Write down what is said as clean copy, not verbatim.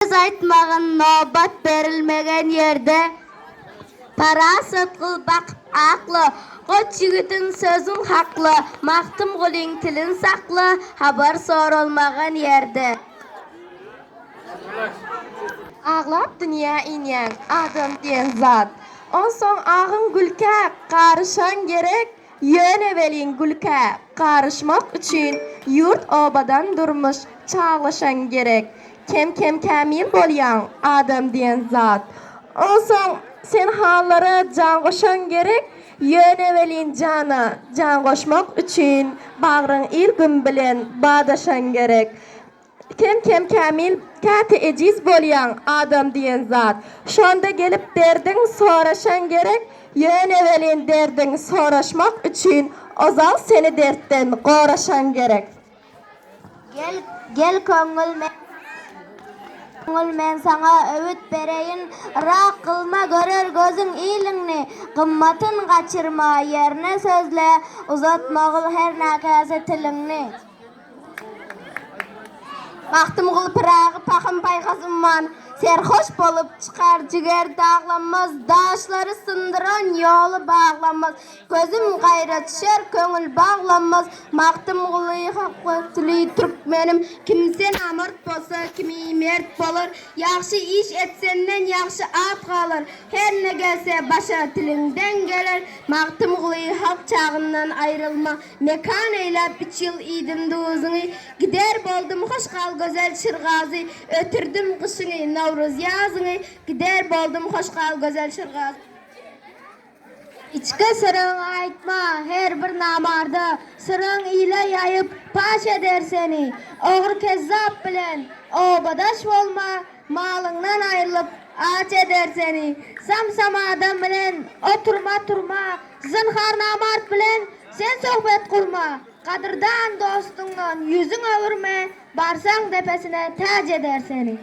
Söz aytmagın nobat berilmegen yerde parasyat kıl bakıp aklı. Koç yigitin sözün haklı. Maktım guling tilin saklı. Habar sorulmagan yerde. Ağlap dünya inen adam diyen zat. On son ağın gülke karışan gerek. Yön evelin gülke karışmak için yurt obadan durmuş çağlaşan gerek. Kem kamil bolyan adam diyen zat. On son sen hallara can koşan gerek. Yön evelin cana can koşmak için bağrın ilgin bilen bağdaşan gerek. Kem kamil kati eciz bolyan adam diyen zat. Şonda gelip derdin soraşan gerek. Yön evelin derdin soraşmak için ozal seni dertten qoraşan gerek. Gel Köngül men sana öğüt bereyin. Rak kılma görür gözün iyiliğini. Kımmatın kaçırma yerine sözle. Uzatmagıl her nakase tilini. Baktım kıl pıragı pakım paykasımman. Serhoş bolup çıkar ciger dağlanmaz. Daşları sındıran yolu bağlanmaz. Gözüm gayra düşer köngül bağlanmaz. Maktım kılıyı haklı tülüy Türkmenim. Kimsen amart bolsa kimi mert bolur. Yaxşı iş etsenden yaxşı at kalır. Her ne gelse başa tilinden gelir. Maktım kılıyı halk çağından ayrılma. Mekan eylep 3 yıl idim duzunu. Gider boldum hoş kal güzel şırgazı. Ötürdüm kışını Navruz yazını. Gider boldum hoş kal güzel şırgazı. İçki sırrını aytma her bir namarda. Sırrın ile yayıp paş eder seni. Oğur kezzap bilen obadaş olma. Malından ayrılıp aç eder seni. Samsam adam bilen oturma. Zınhar namart bilen sen sohbet kurma. Kadırdan dostundan yüzün övrme. Barsan tepesine tac eder seni.